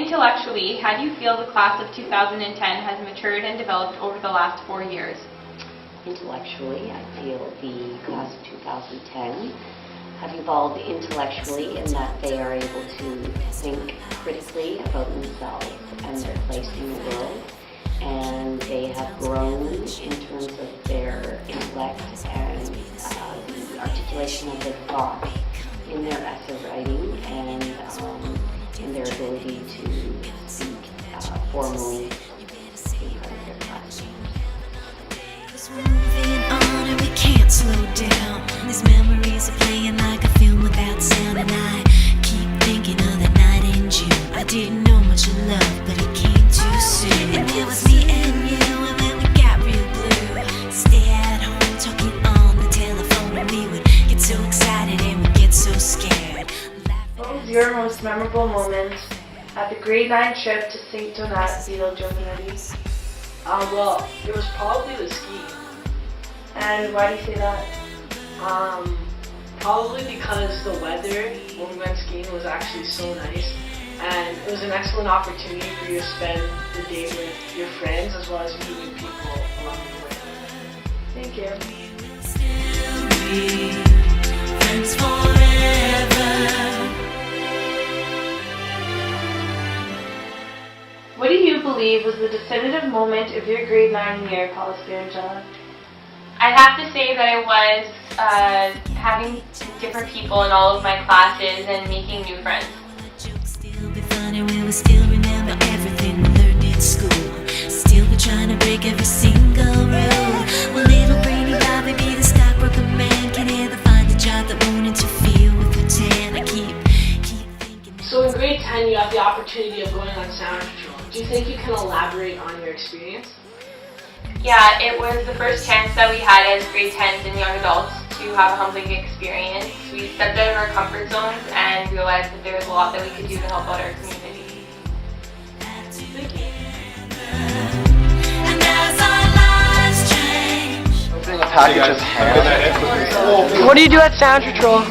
Intellectually, how do you feel the class of 2010 has matured and developed over the last 4 years? Intellectually, I feel the class of 2010 have evolved intellectually in that they are able to think critically about themselves and their place in the world, and they have grown in terms of their intellect and the articulation of their thoughts in their essay writing and in their ability to speak formally in front of their classmates. We're moving on and we can't slow down. These memories are playing like a film without sound, and I keep thinking of that night in June. I didn't know much of love, but it came too soon. And it was me and you, and then we got real blue. Stay at home talking on the telephone, and we would get so excited and we'd get so scared. What was your most memorable moment at the grade 9 trip to St. Donat, Vito Giovanetti? Well, it was probably the ski. And why do you say that? Probably because the weather when we went skiing was actually so nice, and it was an excellent opportunity for you to spend the day with your friends as well as meet new people along the way. Thank you. Friends forever. What do you believe was the definitive moment of your grade 9 year, Paula Spirangella? I'd have to say that it was having different people in all of my classes and making new friends. The jokes still be funny, we will still remember everything we learned in school. Still be trying to break every single rule. Well, little brainy Bobby be the stockbroker man, can ever find a job that won't interfere with the tan. I keep thinking. So in grade 10, you have the opportunity of going on Sound Patrol. Do you think you can elaborate on your experience? Yeah, it was the first chance that we had as grade 10s and young adults to have a humbling experience. We stepped out of our comfort zones and realized that there was a lot that we could do to help out our community. Thank you. And as our lives change. Opening a package of ham. What do you do at Sound Patrol?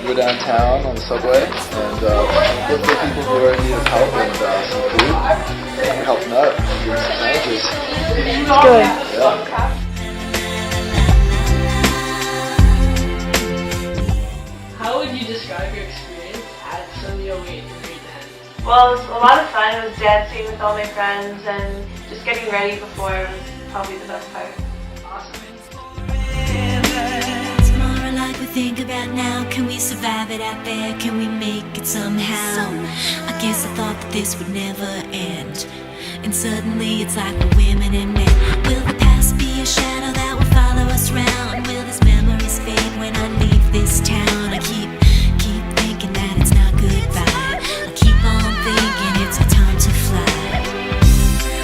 Go downtown on the subway and look for people who are in need of help and some food. And help them out. Give them some sandwiches. It's good. Yeah. How would you describe your experience at Sunday 08 in grade 10? Well, it was a lot of fun. It was dancing with all my friends and just getting ready before was probably the best part. Awesome. Tomorrow, like we think about now, can we survive it out there? Can we make it somehow? I guess I thought that this would never end, and suddenly it's like we're women and men. Will the past be a shadow that will follow us round? Will these memories fade when I leave this town? I keep thinking that it's not goodbye. I keep on thinking it's our time to fly.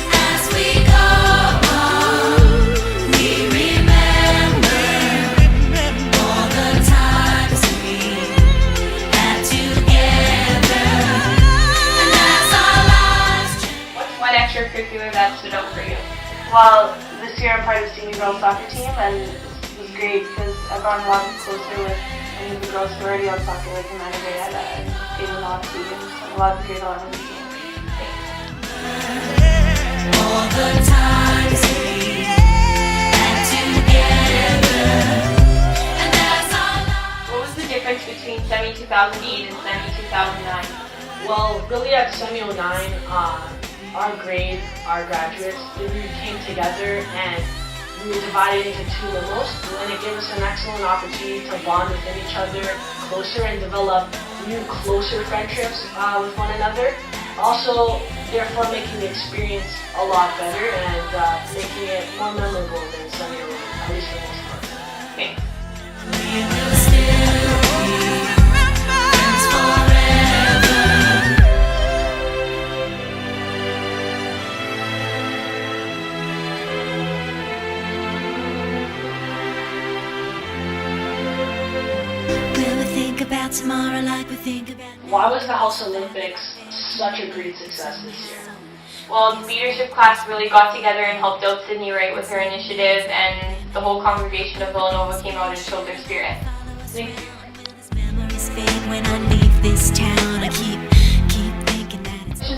As we go on, we remember all the times we had together. And as our lives change. What's one extracurricular that stood out for you? Well, this year I'm part of the senior girls soccer team, and it was great because I've gotten a lot closer with any of the girls who are already on soccer, like Amanda Rayetta and Aiden Lofty, and a lot of great on the team. All the times we had together. And as our lives. What was the difference between SEMI 2008 and SEMI 2009? Well, really at SEMI 09, our grade, our graduates, we came together and we were divided into two limos, and it gave us an excellent opportunity to bond within each other closer and develop new, closer friendships with one another. Also, therefore making the experience a lot better and making it more memorable than SEMI 08, at least for the most part. Thanks. We will still be friends forever. Will we think about tomorrow like we think about Why was the House Olympics such a great success this year? Well, the leadership class really got together and helped out Sydney Wright with her initiative, and the whole congregation of Villanova came out and showed their spirit. Thank you. Memories fade when I leave this town. I keep thinking that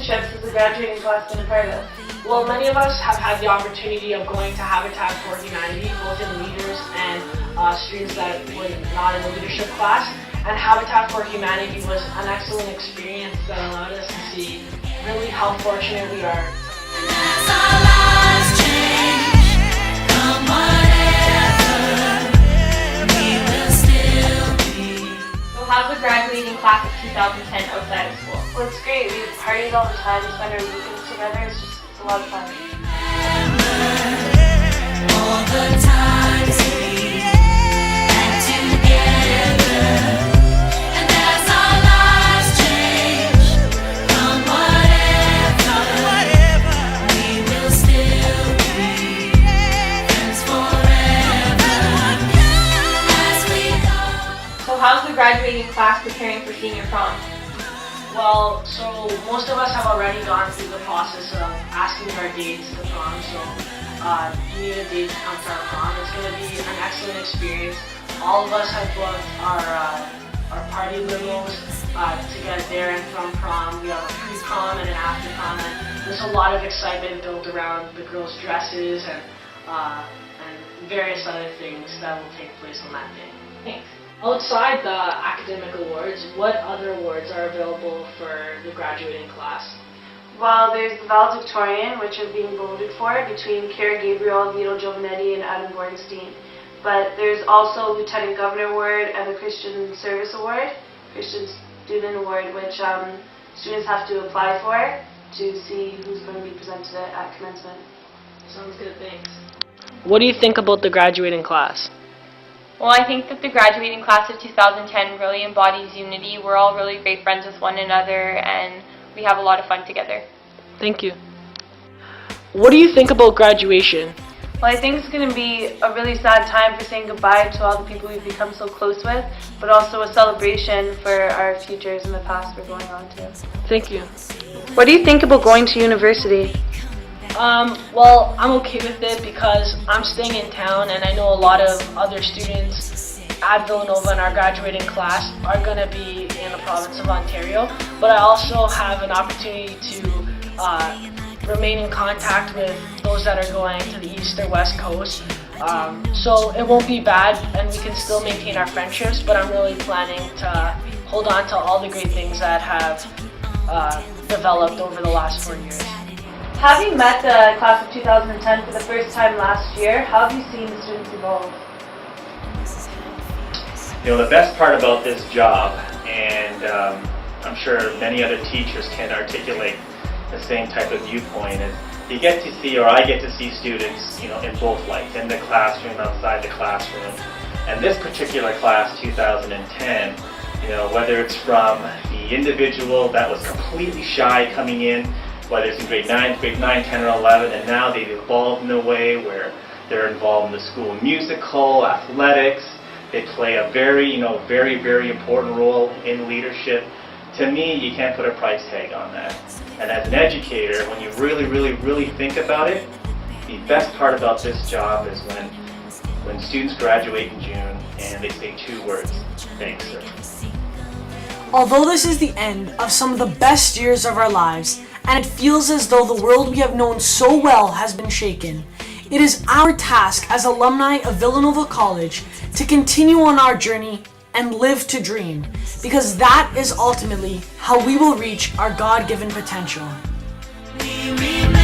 leaderships has the graduating class been a part of? Well, many of us have had the opportunity of going to Habitat for Humanity, both in leaders and students that were not in the leadership class. And Habitat for Humanity was an excellent experience that allowed us to see really how fortunate we are. As our lives change, come whatever, we will still be. So how's the graduating class of 2010 outside of school? Well, it's great. We partied all the time, spend our weekends together. It's a lot of fun. All the times we had together. And as our lives change, come whatever, we will still be friends forever. As we go. So how's the graduating class preparing for senior prom? Well, so most of us have already gone through the process of asking our dates to prom, so you need a date to come to our prom. It's going to be an excellent experience. All of us have booked our party limos to get there and from prom. We have a pre-prom and an after-prom, and there's a lot of excitement built around the girls' dresses and various other things that will take place on that day. Thanks. Outside the academic awards, what other awards are available for the graduating class? Well, there's the valedictorian, which are being voted for between Kara Gabriel, Vito Giovanetti, and Adam Bornstein. But there's also Lieutenant Governor Award and the Christian Service Award, Christian Student Award, which students have to apply for to see who's going to be presented at commencement. Sounds good, thanks. What do you think about the graduating class? Well, I think that the graduating class of 2010 really embodies unity. We're all really great friends with one another, and we have a lot of fun together. Thank you. What do you think about graduation? Well, I think it's going to be a really sad time for saying goodbye to all the people we've become so close with, but also a celebration for our futures and the past we're going on to. Thank you. What do you think about going to university? Well, I'm okay with it because I'm staying in town and I know a lot of other students at Villanova in our graduating class are going to be in the province of Ontario, but I also have an opportunity to remain in contact with those that are going to the east or west coast. So it won't be bad and we can still maintain our friendships, but I'm really planning to hold on to all the great things that have developed over the last 4 years. Having met the class of 2010 for the first time last year, how have you seen the students evolve? You know, the best part about this job, and I'm sure many other teachers can articulate the same type of viewpoint, is you get to see, or I get to see students, you know, in both lights, in the classroom, outside the classroom. And this particular class, 2010, you know, whether it's from the individual that was completely shy coming in, whether it's in grade 9, 10, or 11, and now they've evolved in a way where they're involved in the school musical, athletics. They play a very important role in leadership. To me, you can't put a price tag on that. And as an educator, when you really think about it, the best part about this job is when students graduate in June and they say 2 words: thanks, sir. Although this is the end of some of the best years of our lives, and it feels as though the world we have known so well has been shaken, it is our task as alumni of Villanova College to continue on our journey and live to dream, because that is ultimately how we will reach our God-given potential. We remember